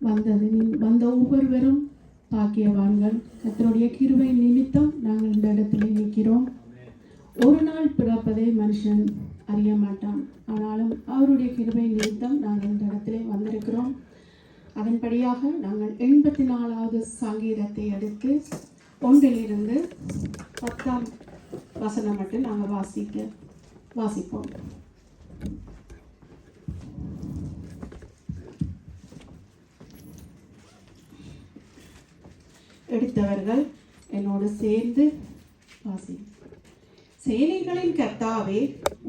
வந்த ஒவ்வொருவரும் பாக்கியவான்கள். கர்த்தருடைய கிருபை நிமித்தம் நாங்கள் இந்த இடத்துல நிற்கிறோம். ஒரு நாள் பிறப்பதை மனுஷன் அறிய மாட்டான். ஆனாலும் அவருடைய கிருபை நிமித்தம் நாங்கள் இந்த இடத்துல வந்திருக்கிறோம். அதன்படியாக நாங்கள் 84வது சங்கீதத்தை எடுத்து 1 10 வசனம் மட்டும் நாங்கள் வாசிப்போம். எடுத்தவர்கள் என்னோடு சேர்ந்து வாசி. சேனைகளின் கர்த்தாவே,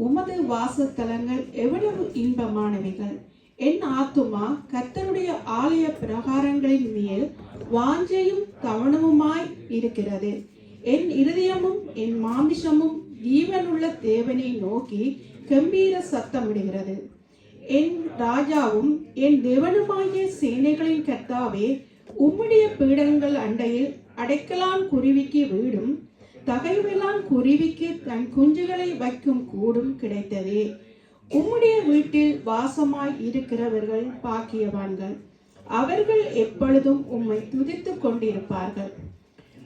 உமது வாசத்தலங்கள் எவ்வளவு இன்பமானவைகள்! என் ஆத்துமா கர்த்தருடைய ஆலய பிரகாரங்களின் மேல் வாஞ்சையும் கவனமுமாய் இருக்கிறது. என் இருதயமும் என் மாமிசமும் ஜீவனுள்ள தேவனை நோக்கி கம்பீர சத்தமிடுகிறது. என் ராஜாவும் என் தேவனுமாகிய சேனைகளின் கர்த்தாவே, உம்முடைய பீடங்கள் அண்டையில் அடைக்கலான் குருவிக்கு வீடும் தகைவிலான் குருவிக்கு தன் குஞ்சுகளை வைக்கும் கூடும் கிடைத்ததே. உம்முடைய வீட்டில் வாசமாய் இருக்கிறவர்கள் பாக்கியவான்கள். அவர்கள் எப்பொழுதும் உம்மை துதித்துக் கொண்டிருப்பார்கள்.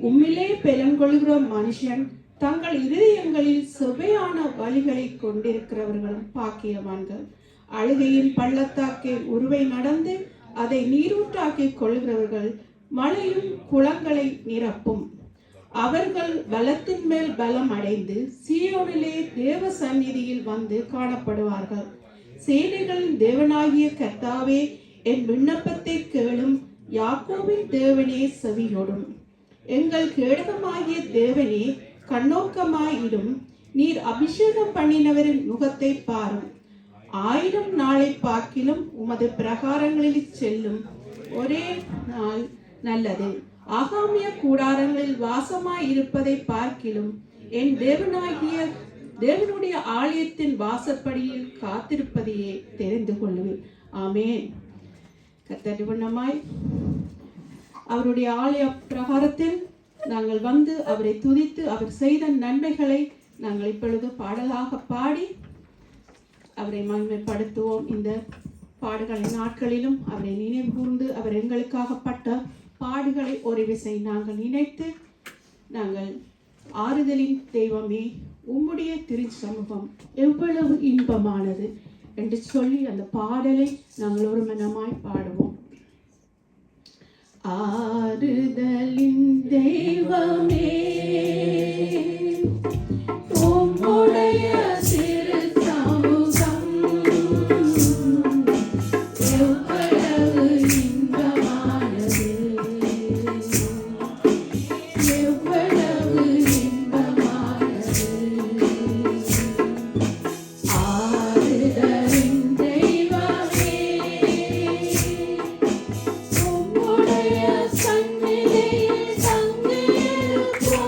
உம்மிலே பெலங்கொள்கிற மனுஷன் தங்கள் இருதயங்களில் செவ்வையான வழிகளை கொண்டிருக்கிறவர்களும் பாக்கியவான்கள். அழுகையின் பள்ளத்தாக்கில் உருவை நடந்து அதை நீரூற்றாக்கிக் கொள்கிறவர்கள் மழையும் குளங்களை நிரப்பும். அவர்கள் பலத்தின் மேல் பலம் அடைந்து சீயோனிலே தேவ சந்நிதியில் வந்து காணப்படுவார்கள். சேனைகளின் தேவனாகிய கர்த்தாவே, என் விண்ணப்பத்தை கேளும். யாக்கோபின் தேவனே, செவியொடும். எங்கள் கேடகமாகிய தேவனே, கண்ணோக்கமாயிடும். நீர் அபிஷேகம் பண்ணினவரின் முகத்தை பாரும். 1000 நாளை பார்க்கிலும் உமது பிரகாரங்களில் செல்லும் ஒரே நாள் நல்லது. ஆகாமிய கூடாரங்களில் வாசமாய் இருப்பதை பார்க்கிலும் என் தேவனுடைய ஆலயத்தின் வாசற்படியில் காத்திருப்பதையே தெரிந்து கொள்ளுவேன். ஆமேன். கர்த்தர் வண்ணமாய் அவருடைய ஆலய பிரகாரத்தில் நாங்கள் வந்து அவரை துதித்து அவர் செய்த நன்மைகளை நாங்கள் இப்பொழுது பாடலாக பாடி அவரை மகிமைப்படுத்துவோம். இந்த பாடுகளின் நாட்களிலும் அவரை நினைவு கூர்ந்து அவர் எங்களுக்காகப்பட்ட பாடுகளை ஒரு விசை நாங்கள் நினைத்து நாங்கள் ஆறுதலின் தெய்வமே, உம்முடைய திருச்சமூகம் எவ்வளவு இன்பமானது என்று சொல்லி அந்த பாடலை நாங்கள் ஒரு மனமாய் பாடுவோம். ஆறுதலின் தெய்வமே, உம்முடைய சந்நிதியில் தங்கியிருப்போம்.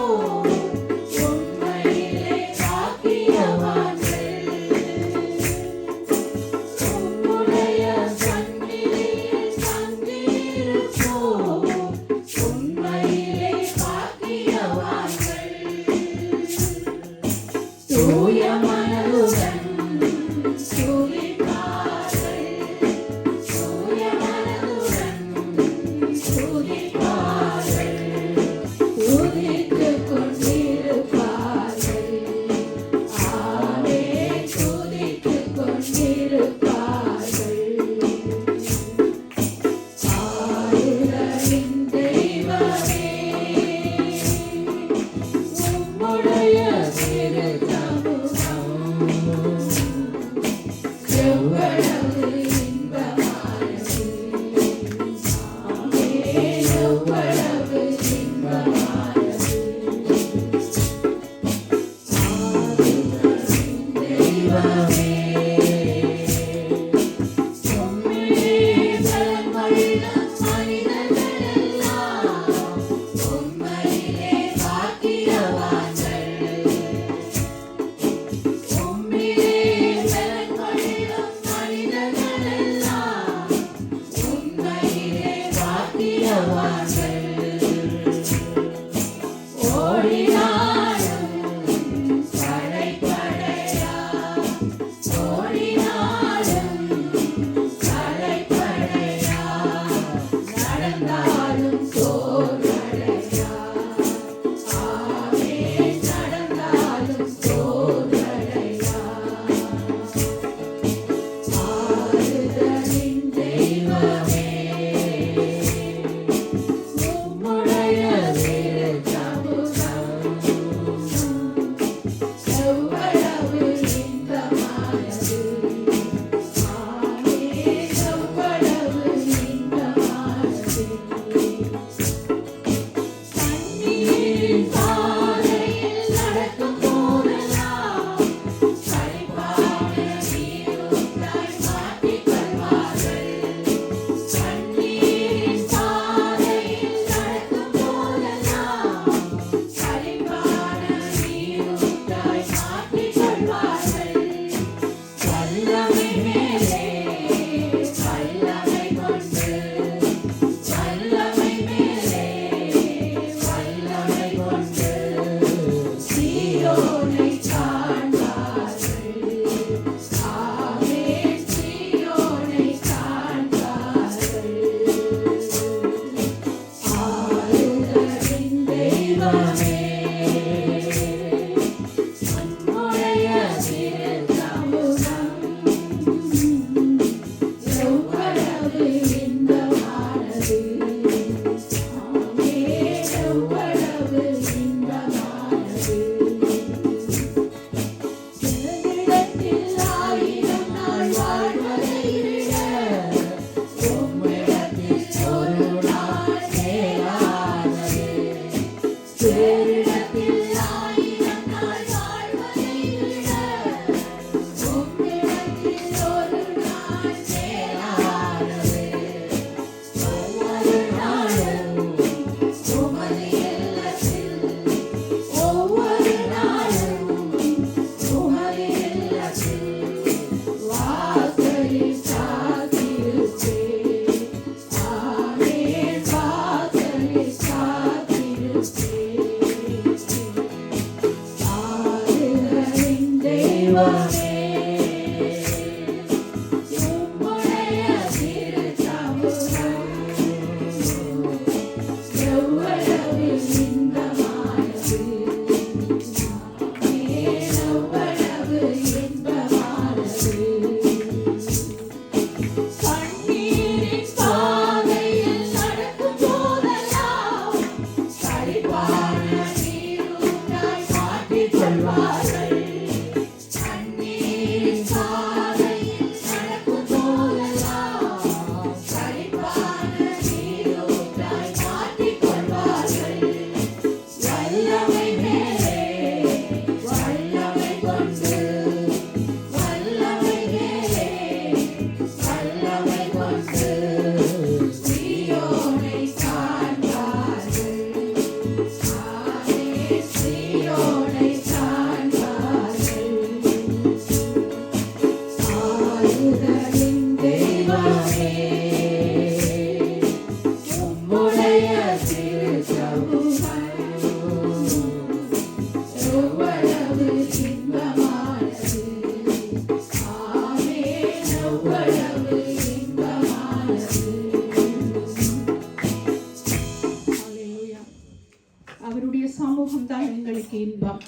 அவருடைய சமூகம் தான் எங்களுக்கு இன்பம்,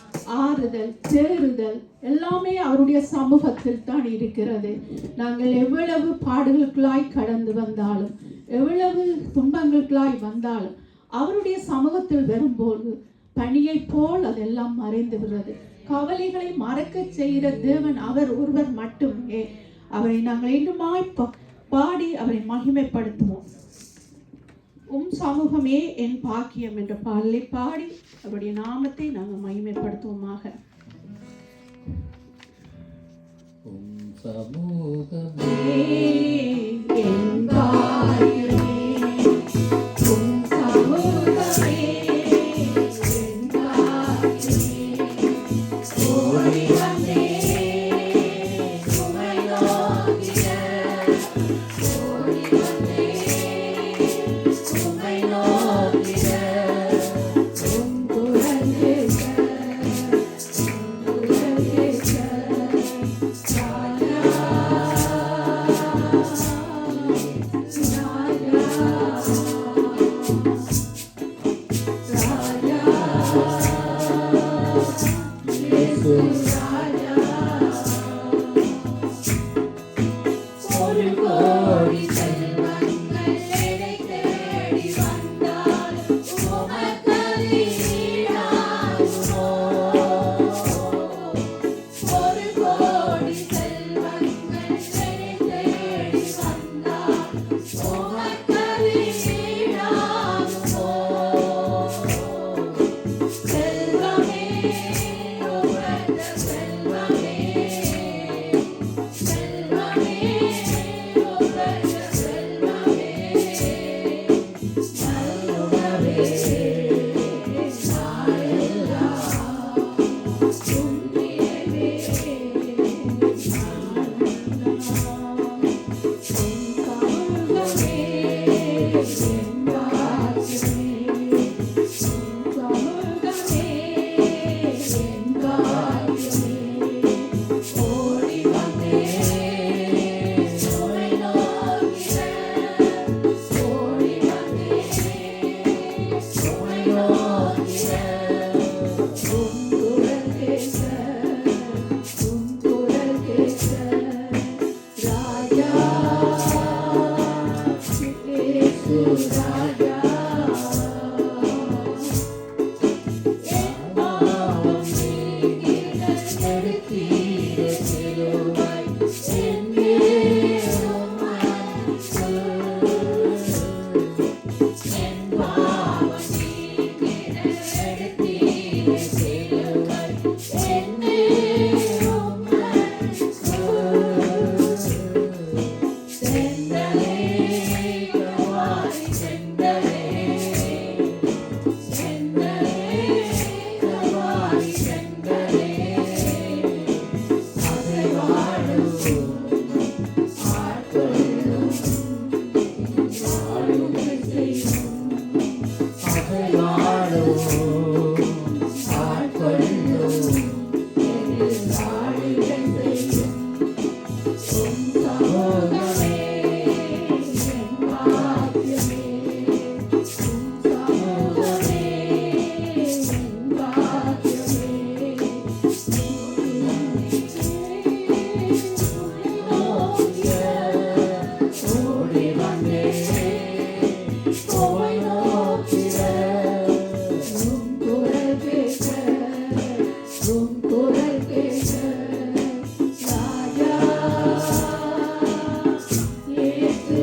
ஆறுதல், தேறுதல் எல்லாமே அவருடைய சமூகத்தில் தான் இருக்கிறது. நாங்கள் எவ்வளவு பாடுகளுக்குள்ளாய் கடந்து வந்தாலும், எவ்வளவு துன்பங்களுக்குள்ளாய் வந்தாலும் அவருடைய சமூகத்தில் வரும்போது பனியை போல் அதெல்லாம் மறைந்து விடுறது. கவலைகளை மறக்க செய்கிற தேவன் அவர் ஒருவர் மட்டுமே. அவரை நாங்கள் இன்னுமாய் பாடி அவரை மகிமைப்படுத்துவோம். சமூகமே என் பாக்கியம் என்ற பாடலை பாடி அவருடைய நாமத்தை நாங்கள் மகிமைப்படுத்துவோமாக. சமூகமே என் பாக்கியமே, சமூகமே என் பாக்கியமே, ஓடி வந்தே உம்மை நோக்கிட, ஓடி வந்தே உம்மை நோக்கிட, உம் குரல் கேட்க, உம் குரல் கேட்க, ராஜா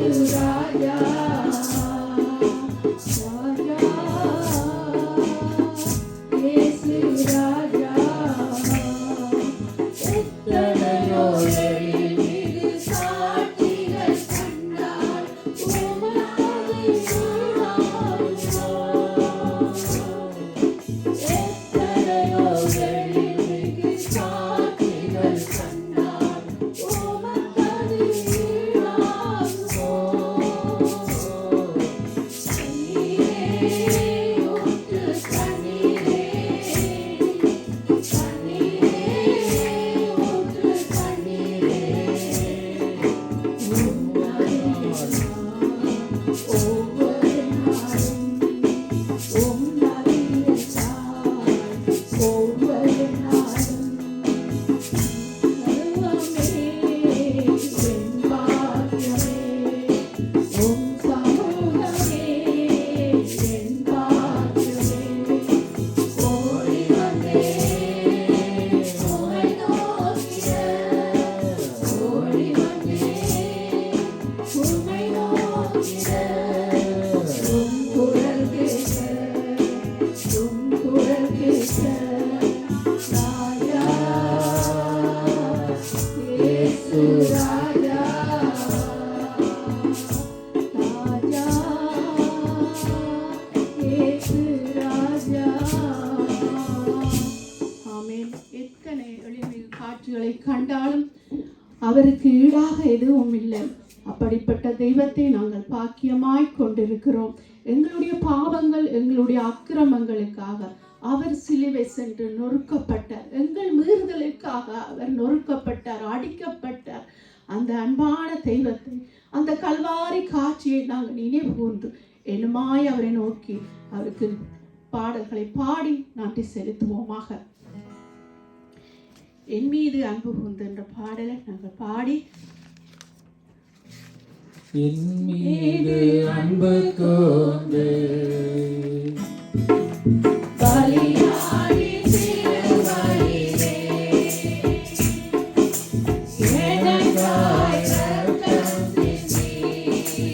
Raja, கண்டாலும் அவருக்கு ஈடாக எதுவும் இல்லை. அப்படிப்பட்ட தெய்வத்தை நாங்கள் பாக்கியமாய் கொண்டிருக்கிறோம். எங்களுடைய பாவங்கள், எங்களுடைய அக்கிரமங்களுக்காக அவர் சிலுவை சென்று நொறுக்கப்பட்டார். எங்கள் மீறுதலுக்காக அவர் நொறுக்கப்பட்டார், அடிக்கப்பட்டார். அந்த அன்பான தெய்வத்தை, அந்த கல்வாரி காட்சியை நாங்கள் நினைவு கூர்ந்து என்னமாய் அவரை நோக்கி அவருக்கு பாடல்களை பாடி நன்றி செலுத்துவோமாக. என் மீது அன்பு கூர்ந்து என்ற பாடலை நாங்கள் பாடி, என் மீது அன்பு கூர்ந்து பலியாடி சிலுவையிலே எனக்காய் இரத்தம் சிந்தி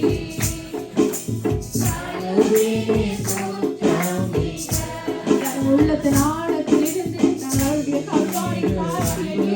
கழுவினி சுத்தமிக்க உள்ளத்தின் ஆழத்திலிருந்து நாங்களுடைய கல்வாரி காட்சியை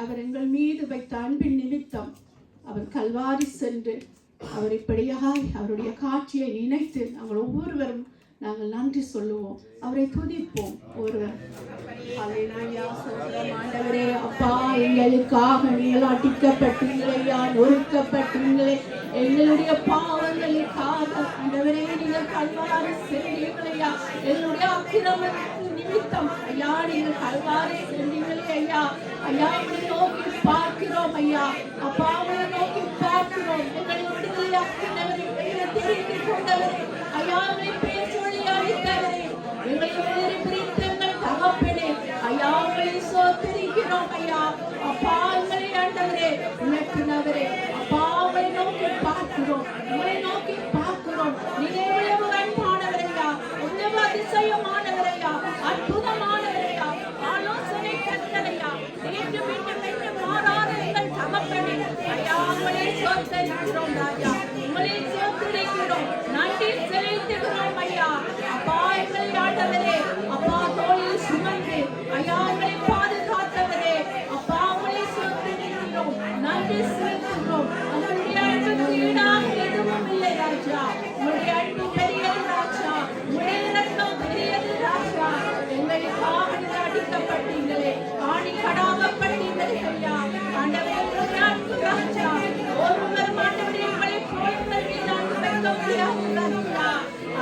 அவர் எங்கள் மீது வைத்த அன்பின் நிமித்தம் அவர் கல்வாரி சென்று அவர் இப்படியாய் அவருடைய காட்சியை நினைத்து நாங்கள் ஒவ்வொருவரும் நாங்கள் நன்றி சொல்லுவோம், அவரை துதிப்போம் ஒருவர். ஆண்டவரே, அப்பா, எங்களுக்காக நீங்கள் அடிக்கப்பட்டீங்களா, நொறுக்கப்பட்டீங்களே, எங்களுடைய பாவங்களுக்காக ஆண்டவரே நீங்கள் கல்வாரி சென்றீங்களா, எங்களுடைய அக்கிரமத்தின் நிமித்தம் ஐயா நீங்கள் கல்வாரி சென்றீங்களே ஐயா. ஐயா, உங்களை நோக்கி பார்க்கிறோம் ஐயா, அப்பா, உங்களை நோக்கி பார்க்கிறோம். எங்களை விடுதலையாக்கினவரே, எங்களை தெரிந்து கொண்டவரே ஐயா, உங்களை பேர் சொல்லி அழைத்தவரே, எங்களை பிரித்த எங்கள் தகப்பனே ஐயா, உங்களை சோதரிக்கிறோம் ஐயா. அப்பா, எங்களை ஆண்டவரே உணர்த்தினவரே, அப்பா, உங்களை நோக்கி பார்க்கிறோம், உங்களை நோக்கி பார்க்கிறோம். நீங்க எவ்வளவு அன்பானவரையா, எவ்வளவு அதிசயமானவரையா, அற்புதமானவரையா, ஆலோசனை கர்த்தரையா, நேற்று மீண்டும் என்று மாறாத எங்கள் தகப்பனே ஐயா, உங்களை சோதரிக்கிறோம் ராஜா, உங்களை சோதரிக்கிறோம், நன்றி செலுத்துகிறோம் ஐயா. அப்பா, எங்களை ஆண்டவரே, அப்பா, தோளில் சுமந்து ஐயா உங்களை பாதுகாத்தவரே, அப்பா, உங்களை சோதரிக்கிறோம், நன்றி செலுத்துகிறோம். உங்களுடைய அன்புக்கு ஈடாக எதுவும் இல்லை ராஜா, உங்களுடைய அன்பு பெரியது ராஜா, உங்களுடைய இரக்கம் பெரியது ராஜா. எங்களுக்காக நீங்கள் அடிக்கப்பட்டீங்களே, ஆணி கடாகப்பட்டீங்களே ஐயா, ஆண்டவரே உங்களுடைய அன்பு ராஜா, ஒருவர் ஆண்டவரே உங்களை போல் உங்கள் மீது அன்பு வைக்க முடியாது ராஜா.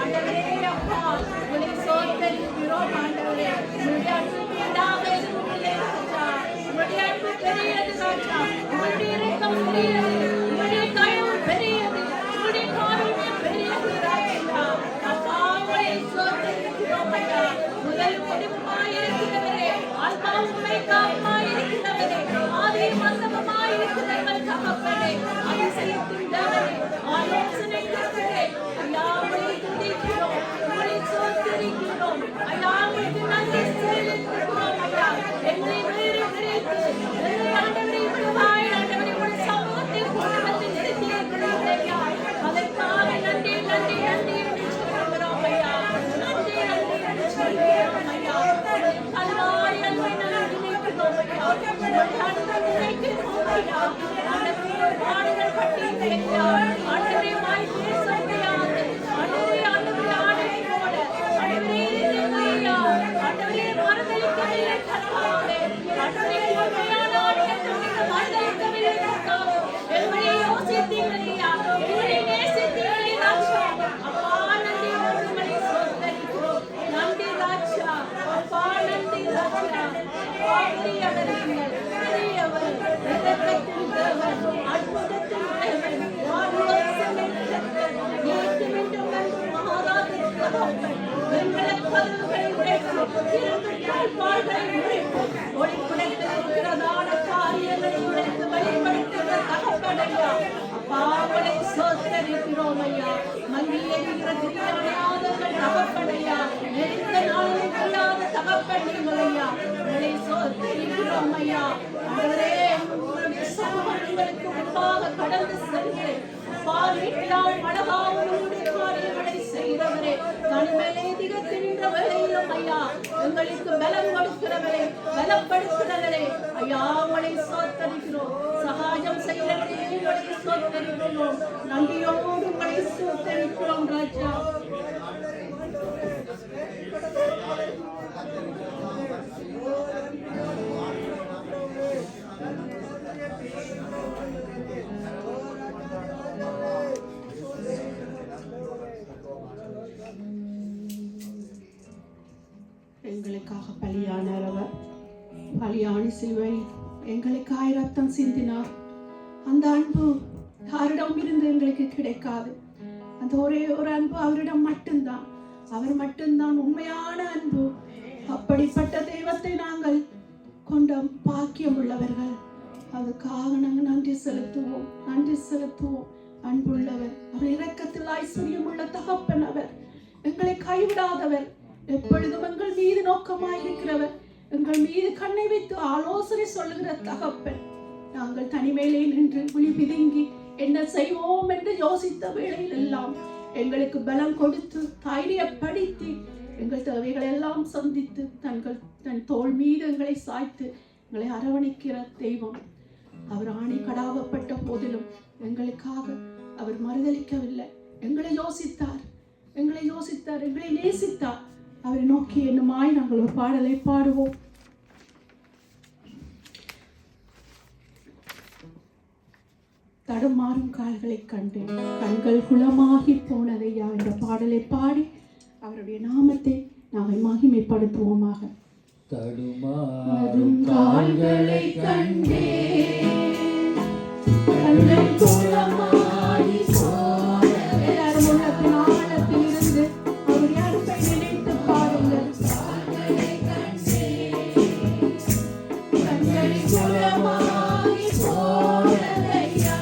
ஆண்டவரே, அப்பா, உங்களை சோதரிக்கிறோம் ஆண்டவரே, உங்களுடைய அன்பு ஈடாக எதுவும் இல்லை ராஜா, உங்களுடைய அன்பு பெரியது ராஜா, உங்களுடைய இரக்கம் பெரியது, உங்களுடைய தயவு பெரியது, உங்களுடைய காருண்யம் பெரியது ராஜா. அப்பா, உங்களை சோதரிக்கிறோம் ஐயா, முதல் முடிவுமாயிருக்கிறவரே, அல்பாவுமே காப்பாயிருக்கிறவரே, ஆதி மந்தமாயிருக்கிறவர்கள் தகப்பனே, அதிசயத்தின் தேவனே, ஆலோசனை கர்த்தரே ஐயா, உங்களை துதிக்கிறோம், உங்களை சோதரிக்கிறோம் ஐயா, உங்களுக்கு நன்றி செலுத்துகிறோம் ஐயா. எங்களை வேறு விரைத்து எங்களை ஆண்டவரே விடுவாய் ஆண்டவரே உங்கள் சமூகத்தில் கொண்டு வந்து நிறுத்தியிருக்கிறீர்கள் ஐயா, அதற்காக நன்றி நன்றி நன்றி என்று சொல்கிறோம் ஐயா, நன்றி நன்றி என்று சொல்கிறோம் ஐயா. கல்வாரி அன்பை நாங்கள் நினைக்கிறோம் ஐயா, உங்கள் அன்பை நினைக்கிறோம் ஐயா. ஆண்டவரே, பாடுகள் பட்டீர்கள் ஐயா, ஆண்டவரே வாய் பேச முடியாது, ஆண்டவரே ஆண்டவரே ஆண்டவரே போல ஆண்டவரே ஐயா, ஆண்டவரே மறுதலிக்கவில்லை கர்த்தாவே, ஆண்டவரே உண்மையான ஆண்டவரே மறுதலிக்கவில்லை கர்த்தாவே, எங்களை யோசித்தீர்கள் ஐயா, எங்களை நேசித்தீர்கள் ராஜா. அப்பா, நன்றி, உங்களை சோதரிக்கிறோம், நன்றி ராஜா, அப்பா, நன்றி ராஜா. அப்பா, பெரியவர் நீங்கள், பெரியவர், இரக்கத்தின் தேவன், அற்புதத்தின் தேவன், ஆலோசனை கர்த்தர், நேற்று மீண்டும் என்று மாறாத தகப்பன், எங்களை கதவுகளை உடைத்து, திறந்து தாழ்பாள்களை உடைத்து, ஒளிப்புறத்தில் இருக்கிறதான காரியங்களை உடைத்து வெளிப்படுத்துகிற தகப்பன் ஐயா. அப்பா, உங்களை சோதரிக்கிறோம் ஐயா, மங்கில் எரிகிற திரியாதங்கள் தகப்பன் ஐயா, நெருங்க நாளில் இல்லாத தகப்பன் நீங்கள் ஐயா, உங்களை சோதரிக்கிறோம் ஐயா. ஆண்டவரே, உங்களுடைய சமூகம் உங்களுக்கு முன்பாக கடந்து சென்று வீட்டிலால் அழகாக காரியங்களை செய்கிறவரே, தனிமேலே திகழ்கின்ற வேளையிலும் ஐயா, எங்களுக்கு பலம் கொடுக்கிறவரே, பலப்படுத்துகிறவரே ஐயா, உங்களை சோதரிக்கிறோம், சகாயம் செய்கிறவரே உங்களை சோதரிக்கிறோம், நன்றியோடு உங்களை சோதரிக்கிறோம் ராஜா. எங்களுக்காக பலியானவர், பலியான சிலுவை எங்களுக்காக ரத்தம் சிந்தினார். அந்த அன்பு யாரிடம் இருந்து எங்களுக்கு கிடைக்காது, அந்த ஒரே ஒரு அன்பு அவரிடம் மட்டும்தான், அவர் மட்டும்தான் உண்மையான அன்பு. அப்படிப்பட்ட தெய்வத்தை நாங்கள் கொண்ட பாக்கியம் உள்ளவர்கள், அதுக்காக நாங்கள் நன்றி செலுத்துவோம், நன்றி செலுத்துவோம். அன்புள்ளவர், அவர் இரக்கத்தில் ஐஸ்வர்யம் உள்ள தகப்பன், அவர் எங்களை கைவிடாதவர், எப்பொழுதும் எங்கள் மீது நோக்கமாயிருக்கிறவர், எங்கள் மீது கண்ணை வைத்து ஆலோசனை சொல்லுகிற தகப்பன். நாங்கள் தனிமையிலே நின்று விழி பிதுங்கி என்ன செய்வோம் என்று யோசித்த வேளையில் எல்லாம் எங்களுக்கு பலம் கொடுத்து தைரியப்படுத்தி எங்கள் தேவைகளை எல்லாம் சந்தித்து தன் தோள் மீது எங்களை சாய்த்து எங்களை அரவணைக்கிற தெய்வம். அவர் ஆணை கடாவப்பட்ட போதிலும் எங்களுக்காக அவர் மறுதளிக்கவில்லை. எங்களை யோசித்தார், எங்களை நேசித்தார். அவரை நோக்கி என்னுமாய் நாங்கள் ஒரு பாடலை பாடுவோம். தடுமாறும் கால்களை கண்டு கண்கள் குளமாகி போனதையா என்ற பாடலை பாடி அவருடைய நாமத்தை நாங்கள் மகிமைப்படுத்துவோமாக. தடுமாறும் கால்களை கண்டே கண்கள் குளமாகி போனதை. எல்லாரும் உள்ளத்தின் ஆழத்தில் இருந்து அவருடைய அன்பை நினைத்து பாருங்கள். கண்கள் குளமாகி போனதையா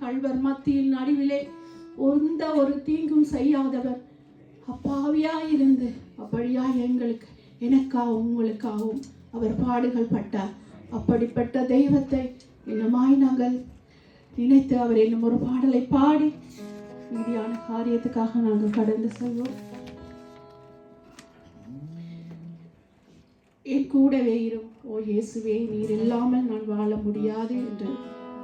கள்வர் மத்தியில் நடுவிலே எந்த ஒரு தீங்கும் செய்யாதவர் அப்பாவியாயிருந்து அப்படியாய் எங்களுக்கு எனக்காகவும் உங்களுக்காகவும் அவர் பாடுகள் பட்டார். அப்படிப்பட்ட தெய்வத்தை இன்னமாய் நாங்கள் நினைத்து அவர் இன்னும் ஒரு பாடலை பாடி மீதியான காரியத்துக்காக நாங்கள் கடந்து செல்வோம். என் கூடவே இரும் ஓ இயேசுவே, நீர் இல்லாமல் நான் வாழ முடியாது என்று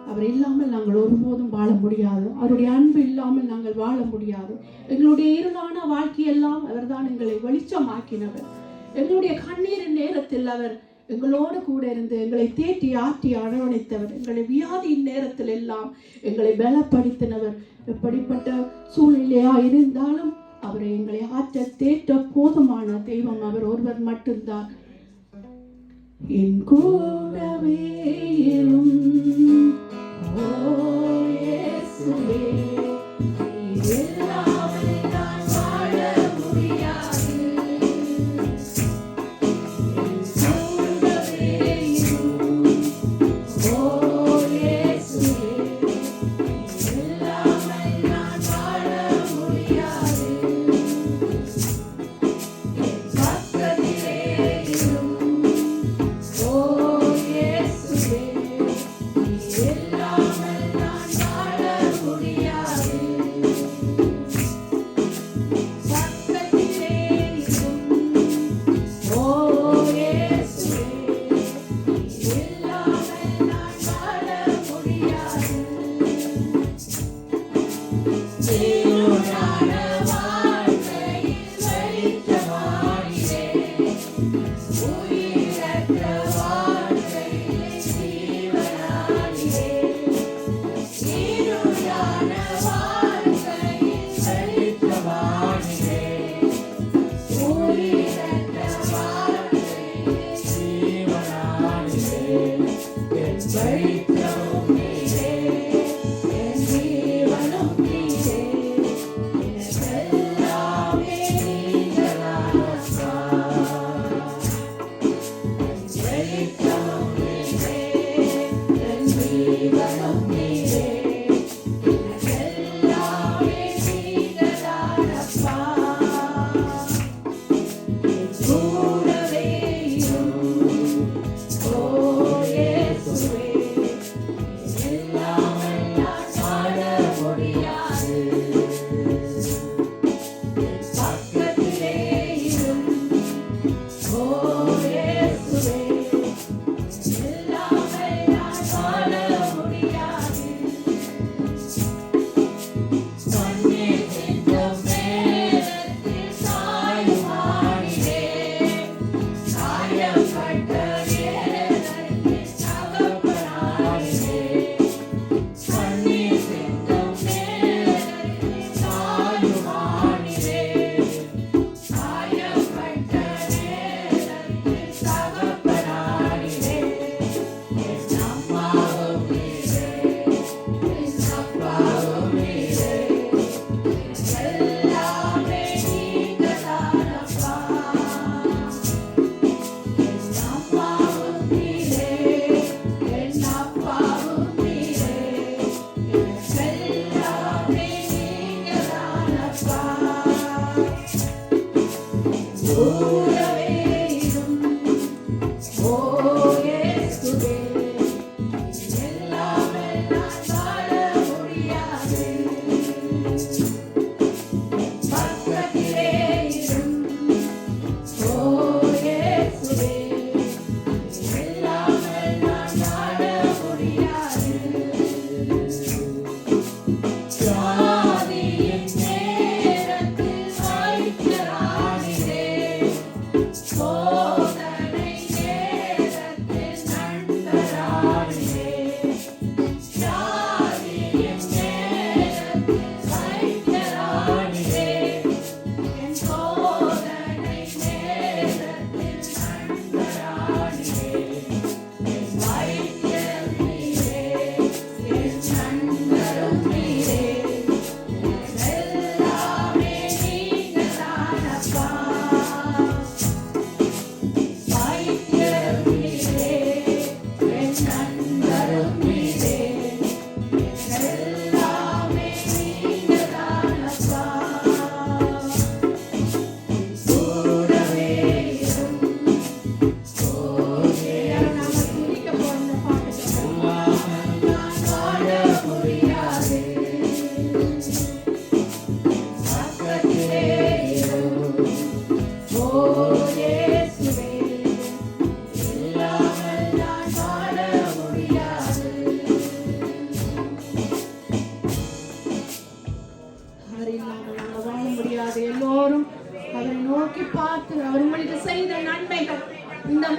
அவர் இல்லாமல் நாங்கள் ஒருபோதும் வாழ முடியாது. அவருடைய அன்பு இல்லாமல் நாங்கள் வாழ முடியாது. எங்களுடைய இருளான வாழ்க்கையெல்லாம் அவர்தான் எங்களை வெளிச்சமாக்கினவர். எங்களுடைய கண்ணீரின் நேரத்தில் அவர் எங்களோடு கூட இருந்து எங்களை தேற்றி ஆற்றி அரவணைத்தவர். எங்களை வியாதியின் நேரத்தில் எல்லாம் எங்களை பலப்படுத்தினவர். எப்படிப்பட்ட சூழ்நிலையா இருந்தாலும் அவரை எங்களை ஆற்ற தேற்ற போதுமான தெய்வம் அவர் ஒருவர் மட்டும்தான். என் கூடவே இரும் ஓ இயேசுவே, நீர் இல்லாமல் நான் வாழ முடியாது. என் கூடவே இரும் ஓ இயேசுவே, நீர் இல்லாமல் நான் வாழ முடியாது. என் பக்கத்திலே இரும் ஓ இயேசுவே,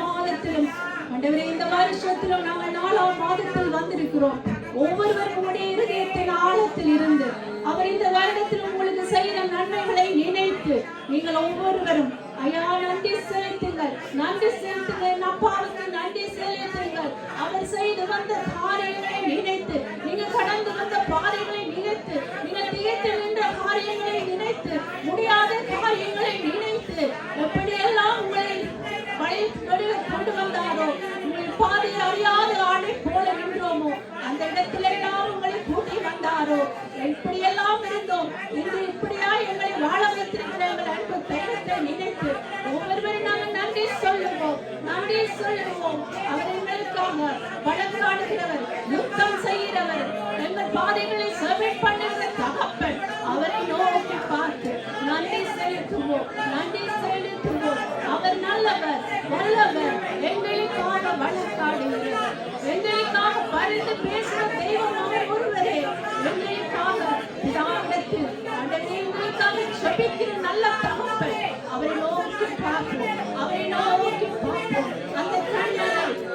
மாதத்திலும் ஆண்டவரே இந்த வருஷத்திலும் நாங்கள் 4ஆம் மாதத்தில் வந்திருக்கிறோம். ஒவ்வொருவரும் உங்களுடைய இருதயத்தின் ஆழத்தில் இருந்து அவர் இந்த வருடத்தில் உங்களுக்கு செய்த நன்மைகளை நினைத்து நீங்கள் ஒவ்வொருவரும் ஐயா நன்றி செலுத்துங்கள், நன்றி செலுத்துங்கள், என் அப்பாவுக்கு நன்றி செலுத்துங்கள். அவர் செய்து வந்த காரியங்களை நினைத்து, நீங்கள் கடந்து வந்த பாதைகளை நினைத்து, நீங்கள் தீர்த்து நின்ற காரியங்களை நினைத்து, முடியாத காரியங்களை நினைத்து, எப்படியெல்லாம் உங்களை வழிகளில் கொண்டு வந்தாரோ, உங்கள் பாதையை அறியாத ஆணை போல நின்றோமோ, அந்த இடத்திலெல்லாம் உங்களை கூட்டி வந்தாரோ, இப்படியெல்லாம் இருந்தோம். இன்று இப்படியா எங்களை வாழ வைத்திருக்கிற எங்கள் அன்பு தெய்வத்தை நினைத்து ஒவ்வொருவரும் நாங்கள் நன்றி சொல்லுவோம், நன்றி சொல்லுவோம். அவர் எங்களுக்காக வழக்காடுகிறவர், யுத்தம் செய்கிறவர், எங்கள் பாதைகளை செவ்வாய் பண்ணுகிற தகப்பன். அவரை நோக்கி பார்த்து நன்றி செலுத்துவோம், நன்றி செலுத்துவோம். அவர் நல்லவர், வல்லவர், எங்களுக்காக வழக்காடுகிறவர், எங்களுக்காக பரிந்து பேசுகிற தெய்வம் அவர் ஒருவரே. எங்களுக்காக பிதாவிடத்தில் எங்களுக்காக ஜெபிக்கிற நல்ல தகப்பன். அவரை நோக்கி பார்ப்போம், அவரை நோக்கி பார்ப்போம்.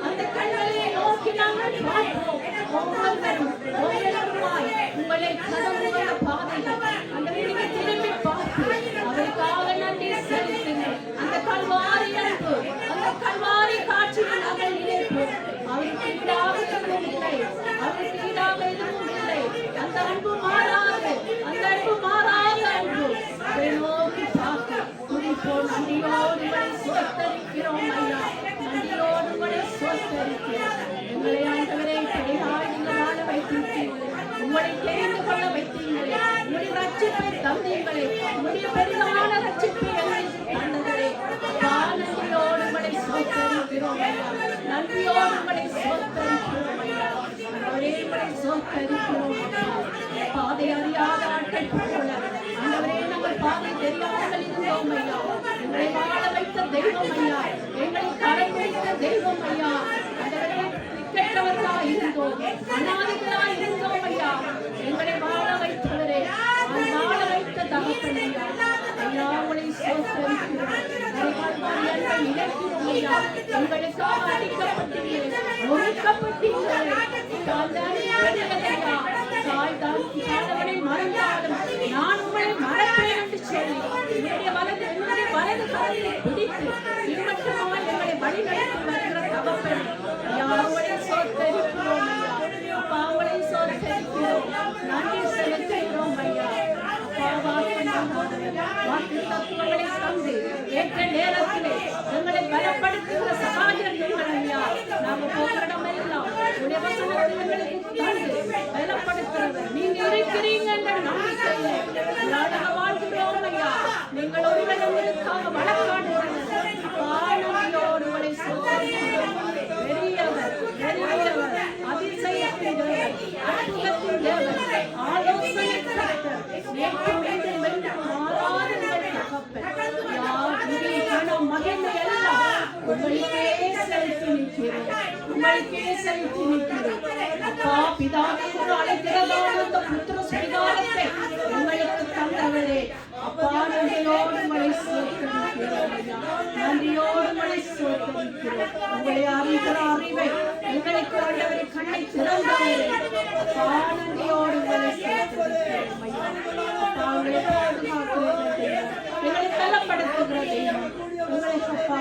அந்த கண்களை நோக்கி நாங்கள் பார்ப்போம். ஒவ்வொருவருமாய் உங்களை கடந்து வந்த பாதைகள் அந்த நீங்கள் திரும்பி பார்த்து அவருக்காக நன்றி செலுத்துங்கள். அந்த கல்வாரி அன்பு, அந்த கல்வாரி காட்சியில் நாங்கள் நினைப்போம். அவருக்கு ஈடாக எதுவும் இல்லை, அவருக்கு ஈடாக எதுவும் இல்லை. அந்த அன்பு மாறாது, அந்த அன்பு மாறாத அன்பு. அவரை நோக்கி பார்த்து துதிப்போம். நன்றியோடு உங்களை சோத்தரிக்கிறோம் ஐயா, நன்றியோடு உங்களை சோத்தரிக்கிறோம். எங்களை ஆண்டவரை பெரியாய் நீங்கள் வாழ வைத்திருக்கிறீர்கள், உங்களை தெரிந்து கொள்ள வைத்தீங்களே, உங்களுடைய ரட்சிப்பை தந்தீங்களே, உங்களுடைய பெரிதான ரட்சிப்பை எங்களுக்கு தந்ததே. நன்றியோடு உங்களை சோத்தரிக்கிறோம் ஐயா, நன்றியோடு உங்களை சோத்தரிக்கிறோம் ஐயா, அவரே உங்களை சோத்தரிக்கிறோம். பாதை அறியாத ஆட்கள் போல ஆண்டவரே நாங்கள் பாதை தெரியாமல் இருந்தோம் ஐயா, எங்களை வாழ வைத்த தெய்வம் ஐயா, எங்களை கரை வைத்த தெய்வம் ஐயா. ஆண்டவரே திக்கற்றவர்களாய் இருந்தோம், அநாதிகளாய் இருந்தோம் ஐயா, எங்களை வாழ வைத்தவரே, வாழ வைத்த தகப்பன் ஐயா. ஐயா உங்களை சோத்தரிக்கிறோம், நினைக்கிறோம் ஐயா. எங்களுக்காக அடிக்கப்பட்டீங்களே, ஒடுக்கப்பட்டீங்களே, தாய் மறந்தாலும் நான் உங்களை மறப்பேன் என்று சொல்லி என்னுடைய வலது காலத்தை பிடித்து இம்மட்டுமாய் எங்களை வழிநடத்தி வருகிற தகப்பன் ஐயா உங்களை சோத்தரிக்கிறோம் ஐயா. அப்பா உங்களை சோத்தரிக்கிறோம், நன்றி செலுத்துகிறோம் ஐயா. வாக்கு தத்துவங்களை தந்து ஏற்ற நேரத்திலே எங்களை பலப்படுத்துகிற சகாயம் நீங்கள் ஐயா. நாங்கள் போகிற இடமெல்லாம் உடைய வசனத்தை எங்களுக்கு தந்து பலப்படுத்துகிறவர் நீங்க இருக்கிறீங்க என்ற நம்பிக்கையிலே நாடாக வாழ்கிறோம் ஐயா. நீங்கள் ஒருவர் உங்களுக்காக வழக்காடுகிறவர் ஆனந்தியோடு உங்களை சோதரிக்கிறோம். பெரியவர், பெரியவர், அதிசயத்தின் தேவன், அற்புதத்தின் தேவன், ஆலோசனை கர்த்தர், நேற்றும் இன்றும் என்றும் மாறாத உங்கள் தகப்பன். யார் துதி கனம் மகிமை எல்லாம் உங்களுக்கே செலுத்தி நிற்கிறோம், உங்களுக்கே செலுத்தி நிற்கிறோம். அப்பா பிதாவை என்று அழைக்கிறதான அந்த புத்திர சுவிகாரத்தை உங்களுக்கு தந்தவரே அப்பா நன்றியோடு உங்களை சோதரிக்கிறோம் ஐயா, நன்றியோடு உங்களை சோதரிக்கிறோம். உங்களை அறிகிற அறிவை எங்களுக்கு ஆண்டவரை கண்ணை திறந்தவரே அப்பா நன்றியோடு உங்களை சோதரிக்கிறோம் ஐயா. அப்பா உங்களை பாதுகாக்கிறதே, எங்களை பலப்படுத்துகிற தெய்வம், உங்களை அப்பா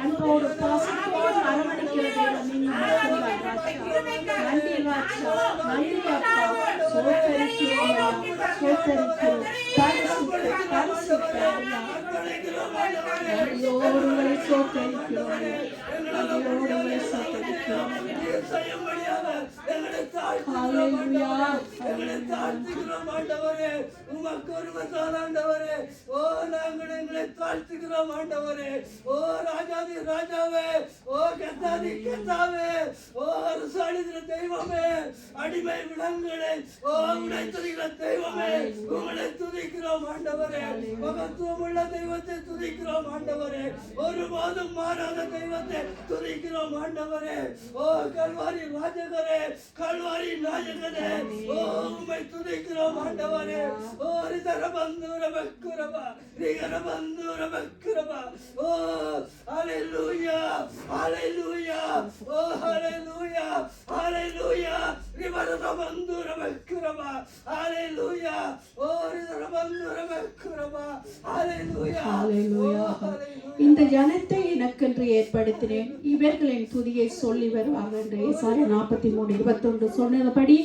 அன்போடு பாசத்தோடு அரவணைக்கிறதே நீங்கள் நன்றி ராஜா, நன்றி அப்பா. சோதரிக்கிறோம், சோதரிக்கிறோம், நன்றியோடு உங்களை சோதரிக்கிறோம், நன்றியோடு உங்களை சோதரிக்கிறோம். தெய்வமே, அடிமை விலங்குகளை துதிக்கிற தெய்வமே, உங்களை துதிக்கிறோம் ஆண்டவரே. மகத்துவம் உள்ள தெய்வத்தை துதிக்கிறோம் ஆண்டவரே. ஒரு மாதம் மாறாத தெய்வத்தை துதிக்கிறோம் ஆண்டவரே. ஓ கல்வாரி ராஜகரே, கல்வாரி நாயகனே, ஓ உம்மை துதிக்கிறோம் ஆண்டவரே. ஓ ரிதரபந்தூர பக்குரபா, ரிகரபந்தூர பக்குரபா. ஓ ஹalleluya, ஹalleluya, ஓ ஹalleluya, ஹalleluya. ரிவரபந்தூர பக்குரபா, ஹalleluya, ஓ ரிதரபந்தூர பக்குரபா, ஹalleluya, ஹalleluya. இந்த ஜனத்தை எனக்கென்று ஏற்படுத்தினேன், இவர்களின் துதியை சொல்லி வருவார்கள் என்று ஏசாயா 43:21 சொன்னபடி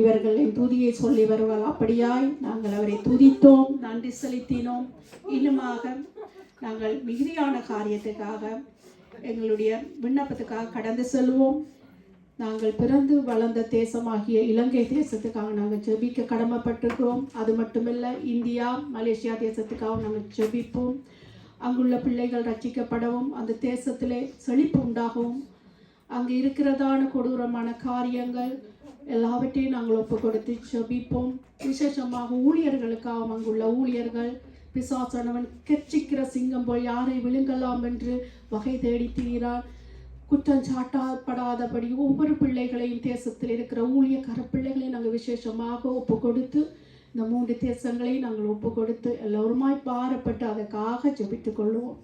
இவர்களின் துதியை சொல்லி வருவார். அப்படியாய் நாங்கள் அவரை துதித்தோம், நன்றி செலுத்தினோம். இன்னுமாக நாங்கள் மிகுதியான காரியத்துக்காக எங்களுடைய விண்ணப்பத்துக்காக கடந்து செல்வோம். நாங்கள் பிறந்து வளர்ந்த தேசமாகிய இலங்கை தேசத்துக்காக நாங்கள் ஜெபிக்க கடமைப்பட்டிருக்கிறோம். அது மட்டுமல்ல, இந்தியா மலேசியா தேசத்துக்காக நாங்கள் ஜெபிப்போம். அங்குள்ள பிள்ளைகள் ரட்சிக்கப்படவும், அந்த தேசத்திலே செழிப்பு உண்டாகவும், அங்கு இருக்கிறதான கொடூரமான காரியங்கள் எல்லாவற்றையும் நாங்கள் ஒப்பு கொடுத்து ஜெபிப்போம். விசேஷமாக ஊழியர்களுக்காகவும், அங்குள்ள ஊழியர்கள் பிசாசானவன் கெர்ச்சிக்கிற சிங்கம் போல் யாரை விழுங்கலாம் என்று வகை தேடி திரிகிறார். குற்றம் சாட்டப்படாதபடி ஒவ்வொரு பிள்ளைகளையும், தேசத்தில் இருக்கிற ஊழியக்கார பிள்ளைகளையும் நாங்கள் விசேஷமாக ஒப்பு கொடுத்து, இந்த 3 தேசங்களையும் நாங்கள் ஒப்பு கொடுத்து எல்லோருமாய் பாரப்பட்டு அதற்காக ஜெபித்துக் கொள்வோம்.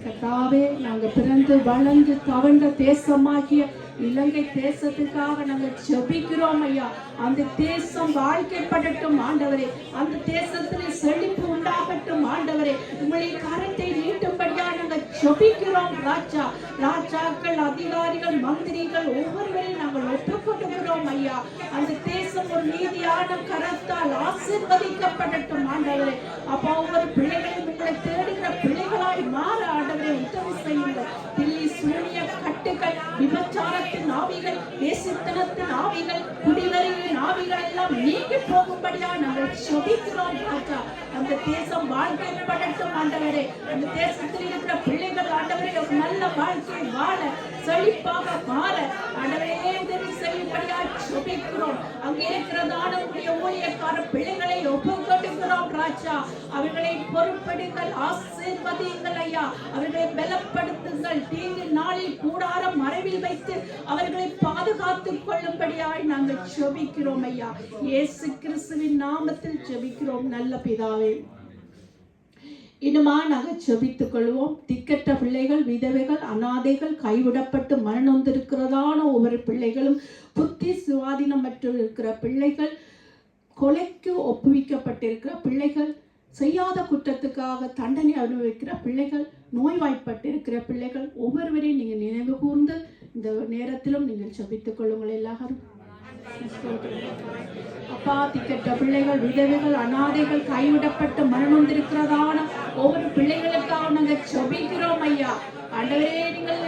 கர்த்தாவே, நாங்கள் பிறந்து வளர்ந்து தவழ்ந்த தேசமாகிய இலங்கை தேசத்துக்காக நாங்கள் ஜெபிக்கிறோம் ஐயா. அந்த தேசம் வாழ்க்கைப்படட்டும் ஆண்டவரே, அந்த தேசத்தில் செழிப்பு உண்டாகட்டும் ஆண்டவரே. உங்களுடைய கரத்தை நீட்டும்படியா நாங்கள் ஜெபிக்கிறோம் ராஜா. ராஜாக்கள், அதிகாரிகள், மந்திரிகள் ஒவ்வொருவரையும் நாங்கள் ஒப்புக்கொடுக்கிறோம் ஐயா. அந்த தேசம் ஒரு நீதியான கரத்தால் ஆசீர்வதிக்கப்படட்டும் ஆண்டவரே. அப்பா, ஒவ்வொரு பிள்ளைகளையும் உங்களை தேடுகிற பிள்ளைகளாய் மாற ஆண்டவரே உதவி செய்யுங்கள். தில்லி சூனிய கட்டுகள், விபச்சாரத்தின் ஆவிகள், தேசத்தனத்தின் ஆவிகள், குடிவரியின் ஆவிகள் எல்லாம் நீங்கி போகும்படியா நாங்கள் ஜெபிக்கிறோம் ராஜா. அந்த தேசம் வாழ்க்கைப்படட்டும் ஆண்டவரே. அந்த தேசத்தில் இருக்கிற பிள்ளைகள் ஆண்டவரே ஒரு நல்ல வாழ்க்கை வாழ, செழிப்பாக மாற ஆண்டவரே உதவி செய்யும்படியா ஜெபிக்கிறோம். அங்கே இருக்கிறதான உடைய ஊழியக்கார பிள்ளைகளை ஒப்புக்கொடுக்கிறோம் ராஜா. அவர்களை பொறுப்படுங்கள், ஆசீர்வதியுங்கள் ஐயா. அவர்களை பலப்படுத்துங்கள். தீங்கு நாளில் கூடாரம் மறைவில் வைத்து அவர்களை பாதுகாத்துக் கொள்ளும்படியாய் நாங்கள் ஜெபிக்கிறோம் ஐயா. இயேசு கிறிஸ்துவின் நாமத்தில் ஜெபிக்கிறோம் நல்ல பிதாவே. இன்னுமா நாங்கள் ஜெபித்துக் கொள்வோம். திக்கற்ற பிள்ளைகள், விதவைகள், அனாதைகள், கைவிடப்பட்டு மரணொந்திருக்கிறதான ஒவ்வொரு பிள்ளைகளும், புத்தி சுவாதீனமற்று இருக்கிற பிள்ளைகள், கொலைக்கு ஒப்புவிக்கப்பட்டிருக்கிற பிள்ளைகள், செய்யாத குற்றத்துக்காக தண்டனை அனுபவிக்கிற பிள்ளைகள், நோய்வாய்ப்பட்டிருக்கிற பிள்ளைகள் ஒவ்வொருவரையும் நீங்கள் நினைவு கூர்ந்து இந்த நேரத்திலும் நீங்கள் ஜெபித்துக் கொள்ளுங்கள் எல்லாரும். அப்பா, திக்கற்ற பிள்ளைகள், விதவைகள், அனாதைகள், கைவிடப்பட்டு மரணொந்திருக்கிறதான ஒவ்வொரு பிள்ளைகளுக்காக நாங்கள் ஜெபிக்கிறோம் ஐயா. ஆண்டவரே, நீங்கள்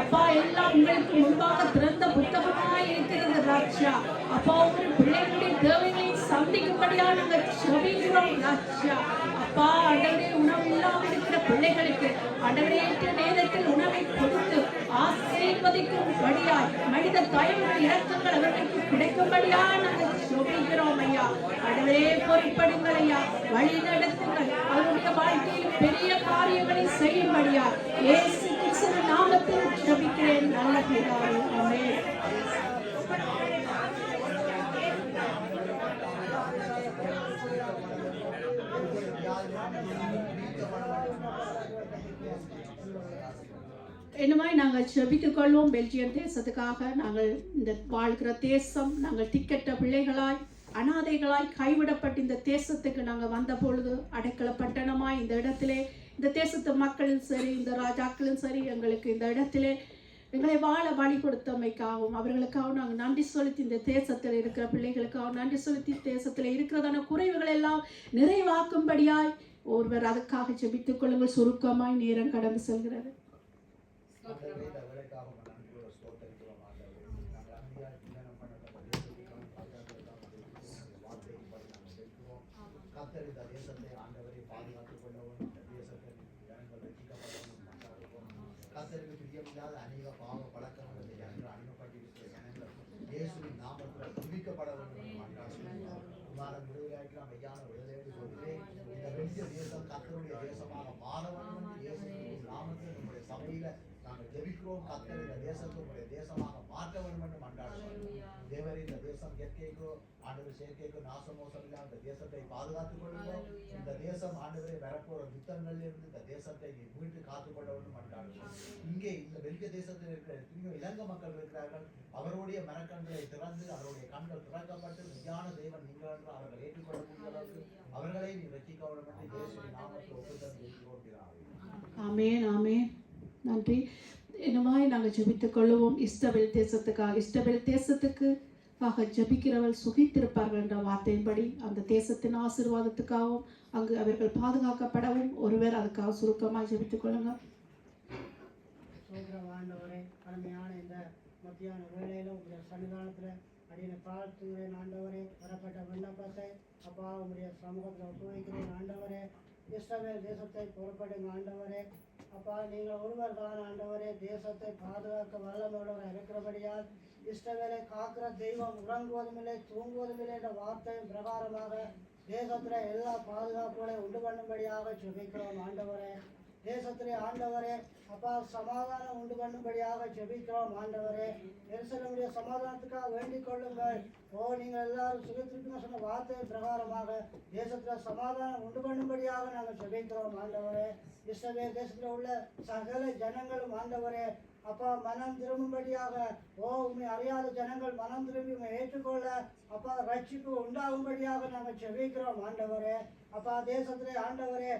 அப்பா எல்லாம் உங்களுக்கு முன்பாக திறந்த புத்தகமாய் இருக்கிறது ராஜா. அப்பா, ஒவ்வொரு பிள்ளைகளுடைய தேவைகளை சந்திக்கும்படியா நாங்கள் ஜெபிக்கிறோம் ராஜா. அப்பா, ஆண்டவரே, உணவு இல்லாமல் இருக்கிற பிள்ளைகளுக்கு ஆண்டவரே நேரத்தில் உணவை கொடுத்து ஆசீர்வதிக்கும்படியாய் மனித தயவுகள், இரக்கங்கள் அவர்களுக்கு கிடைக்கும்படியா நாங்கள் ஜெபிக்கிறோம் ஐயா. ஆண்டவரே, பொறுப்படுங்கள் ஐயா, வழி நடத்துங்கள். அவருடைய வாழ்க்கையில் பெரிய காரியங்களை செய்யும்படியா இயேசு கிறிஸ்துவின் நாமத்தில் ஜெபிக்கிறேன் நல்ல பிதாவே. ஆமென். என்னமாய் நாங்கள் ஜெபித்துக் கொள்வோம். பெல்ஜியம் தேசத்துக்காக நாங்கள் இந்த வாழ்கிற தேசம், நாங்கள் திக்கற்ற பிள்ளைகளாய், அனாதைகளாய், கைவிடப்பட்ட இந்த தேசத்துக்கு நாங்கள் வந்த பொழுது அடைக்கல பட்டணமாய் இந்த இடத்திலே, இந்த தேசத்து மக்களும் சரி, இந்த ராஜாக்களும் சரி, எங்களுக்கு இந்த இடத்திலே எங்களை வாழ வழி கொடுத்தமைக்காகவும் அவர்களுக்காகவும் நாங்கள் நன்றி செலுத்தி, இந்த தேசத்தில் இருக்கிற பிள்ளைகளுக்காக நன்றி செலுத்தி, தேசத்தில் இருக்கிறதான குறைவுகள் எல்லாம் நிறைவாக்கும்படியாய் ஒருவர் அதுக்காக ஜெபித்துக் கொள்ளுங்கள். சுருக்கமாய் நேரம் கடந்து செல்கிறது. அநேக பாவ பழக்கங்கள் ஜனங்கள் அடிமைப்பட்டிருக்கிற ஜனங்கள் இயேசுவின் நாமத்தில் துதிக்கப்பட வேண்டும். உமாரம் விடுதலையாக்கலாம் மெய்யான விடுதலை சொல்லிலே இந்த வெற்றிய தேசம் கர்த்தருடைய தேசமாக மாற வேண்டும். இயேசுவின் நாமத்தில் நம்முடைய சபையில நாங்கள் ஜெபிக்கிறோம் கர்த்தர் இந்த தேசத்தை உங்களுடைய தேசமாக மாற்ற வேண்டும் என்று மன்றாடுகிறோம். தேவரே இந்த தேசம் இயற்கைக்கோ ஆண்டவர் செயற்கைக்கோ நாசமோசம் இல்லாம இந்த தேசத்தை பாதுகாத்துக் கொள்ளுவோம். இந்த தேசம் ஆண்டவரை வரப்போற யுத்தங்களில் இருந்து இந்த தேசத்தை மீட்டு காத்துக்கொள்ள வேண்டும் மன்றாடுகிறோம். இங்கே இந்த வெளிக்க தேசத்தில் இருக்கிற எத்தனையோ இலங்கை மக்கள் இருக்கிறார்கள். அவருடைய மனக்கண்களை திறந்து அவருடைய கண்கள் திறக்கப்பட்டு மெய்யான தேவன் நீங்கள் என்று அவர்கள் ஏற்றுக்கொள்ளக்கூடிய அளவுக்கு அவர்களை நீ ரட்சிக்க வேண்டும் என்று இயேசுவின் நாமத்தில் ஒப்புதல் செய்கிறோம். ஆமென் ஆமென். நன்றி. என்னமாய் நாங்கள் ஜெபித்துக் கொள்ளுவோம். இஸ்ரவேல் தேசத்துக்காக, இஸ்ரவேல் தேசத்துக்கு ஜெபிக்கிறவர்கள் சுகித்திருப்பார்கள் என்ற வார்த்தையின்படி அந்த தேசத்தின் ஆசீர்வாதத்துக்காகவும் அங்கு அவர்கள் பாதுகாக்கப்படவும் ஒருவர் அதுக்காக சுருக்கமாக ஜெபித்துக் கொள்ளுங்க. ஆண்டவரே, அருமையான இந்த மத்தியான வேளையில உங்களுடைய சன்னிதானத்துல அடியை தாழ்த்துகிறேன் ஆண்டவரே. வரப்பட்ட விண்ணப்பத்தை அப்பா உங்களுடைய சமூகத்தில் ஒப்புவைக்கிறேன் ஆண்டவரே. இஸ்ரவேல் தேசத்தை பொறுப்படுங்க ஆண்டவரே. அப்பா நீங்கள் ஒருவர் தான் ஆண்டவரே. தேசத்தை பாதுகாக்க வல்லமையுள்ளவராக இருக்கிறபடியால் இஸ்ரவேலை காக்கிற தெய்வம் உறங்குவதும் இல்லை தூங்குவதும் இல்லை என்ற வார்த்தையின் பிரகாரமாக தேசத்துல எல்லா பாதுகாப்புகளையும் உண்டு பண்ணும்படியாக ஜெபிக்கிறோம் ஆண்டவரே. தேசத்திலே ஆண்டவரே அப்பா சமாதானம் உண்டு பண்ணும்படியாக ஜெபிக்கிறோம் ஆண்டவரே. எருசலேமுடைய சமாதானத்துக்காக வேண்டிக் கொள்ளுங்கள். நீங்கள் எல்லாரும் சுகத்திற்கு சொன்ன வார்த்தையின் பிரகாரமாக தேசத்துல சமாதானம் உண்டு பண்ணும்படியாக நாங்கள் ஜெபிக்கிறோம் ஆண்டவரே. இஸ்ரவேல் தேசத்துல உள்ள சகல ஜனங்களும் ஆண்டவரே அப்பா மனம் திரும்பும்படியாக உண்மை அறியாத ஜனங்கள் மனம் திரும்பி ஏற்றுக்கொள்ள அப்பா ரட்சிப்பு உண்டாகும்படியாக நாங்கள் ஜெபிக்கிறோம் ஆண்டவரே. அப்பா தேசத்திலே ஆண்டவரே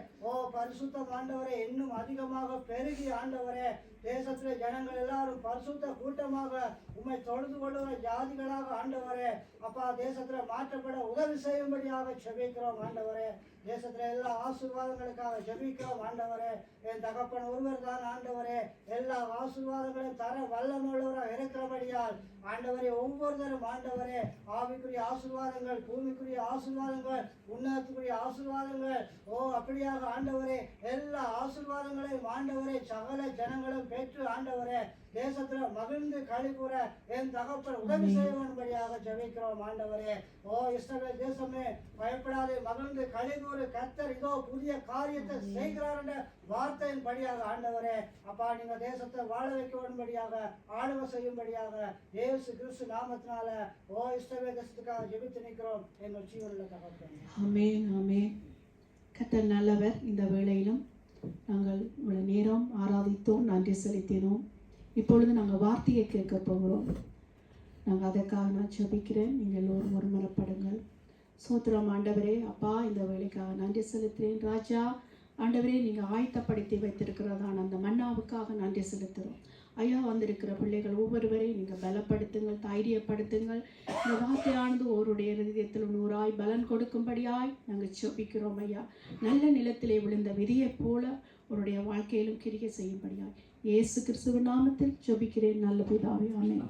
பரிசுத்தம் ஆண்டவரே இன்னும் அதிகமாக பெருகி ஆண்டவரே தேசத்திலே ஜனங்கள் எல்லாரும் பரிசுத்த கூட்டமாக உண்மை தொழுது கொள்ளுகிற ஜாதிகளாக ஆண்டவரே அப்பா தேசத்துல மாற்றப்பட உதவி செய்யும்படியாக ஜெபிக்கிறோம் ஆண்டவரே. தேசத்துல எல்லா ஆசீர்வாதங்களுக்காக ஜெபிக்கிறோம் ஆண்டவரே. என் தகப்பன் ஒருவர் தான் ஆண்டவரே எல்லா ஆசீர்வாதங்களையும் தர வல்லமையுள்ளவராக இருக்கிறபடியால் ஆண்டவரே ஒவ்வொருத்தரும் ஆண்டவரே ஆவிக்குரிய ஆசீர்வாதங்கள் பூமிக்குரிய ஆசீர்வாதங்கள் உன்னதத்துக்குரிய ஆசீர்வாதங்கள் அப்படியாக ஆண்டவரே எல்லா ஆசீர்வாதங்களையும் ஆண்டவரே சகல ஜனங்களும் பெற்று ஆண்டவரே தேசத்துல மகிழ்ந்து களி கூற என் தகப்பன் உதவி செய்வன்படியாக ஜெபிக்கிறோம் ஆண்டவரே. இஸ்ரவேல் தேசமே பயப்படாதே மகிழ்ந்து களி கூறு கர்த்தர் இதோ புதிய காரியத்தை செய்கிறார் என்ற வார்த்தையின் படியாக ஆண்டவரே அப்பா நீங்க தேசத்தை வாழ வைக்க வேண்டும்படியாக ஆளுகை செய்யும்படியாக இயேசு கிறிஸ்து நாமத்தினால இஸ்ரவேல் தேசத்துக்காக ஜெபித்து நிற்கிறோம் எங்கள் ஜீவனுள்ள தகப்பன். ஆமென் ஆமென். கர்த்தர் நல்லவர். இந்த வேளையிலும் நாங்கள் இவ்வளவு நேரம் ஆராதித்தோம், நன்றி செலுத்தினோம். இப்பொழுது நாங்கள் வார்த்தையை கேட்க போகிறோம். நாங்கள் அதற்காக நான் ஜெபிக்கிறேன். நீங்கள் எல்லோரும் ஒருமனப்படுங்கள். சோத்திரம் ஆண்டவரே. அப்பா இந்த வேலைக்காக நன்றி செலுத்துகிறேன் ராஜா. ஆண்டவரே நீங்கள் ஆயத்தப்படுத்தி வைத்திருக்கிறதான அந்த மன்னாவுக்காக நன்றி செலுத்துகிறோம் ஐயா. வந்திருக்கிற பிள்ளைகள் ஒவ்வொருவரையும் நீங்கள் பலப்படுத்துங்கள், தைரியப்படுத்துங்கள். இந்த வார்த்தையானது ஒருடைய இதயத்தில் 100 பலன் கொடுக்கும்படியாய் நாங்கள் ஜெபிக்கிறோம் ஐயா. நல்ல நிலத்திலே விழுந்த விதியைப் போல அவருடைய வாழ்க்கையிலும் கிரியை செய்யும்படியாய் இயேசு கிறிஸ்துவின் நாமத்தில் ஜெபிக்கிறேன் நல்ல பிதாவே. ஆமென்.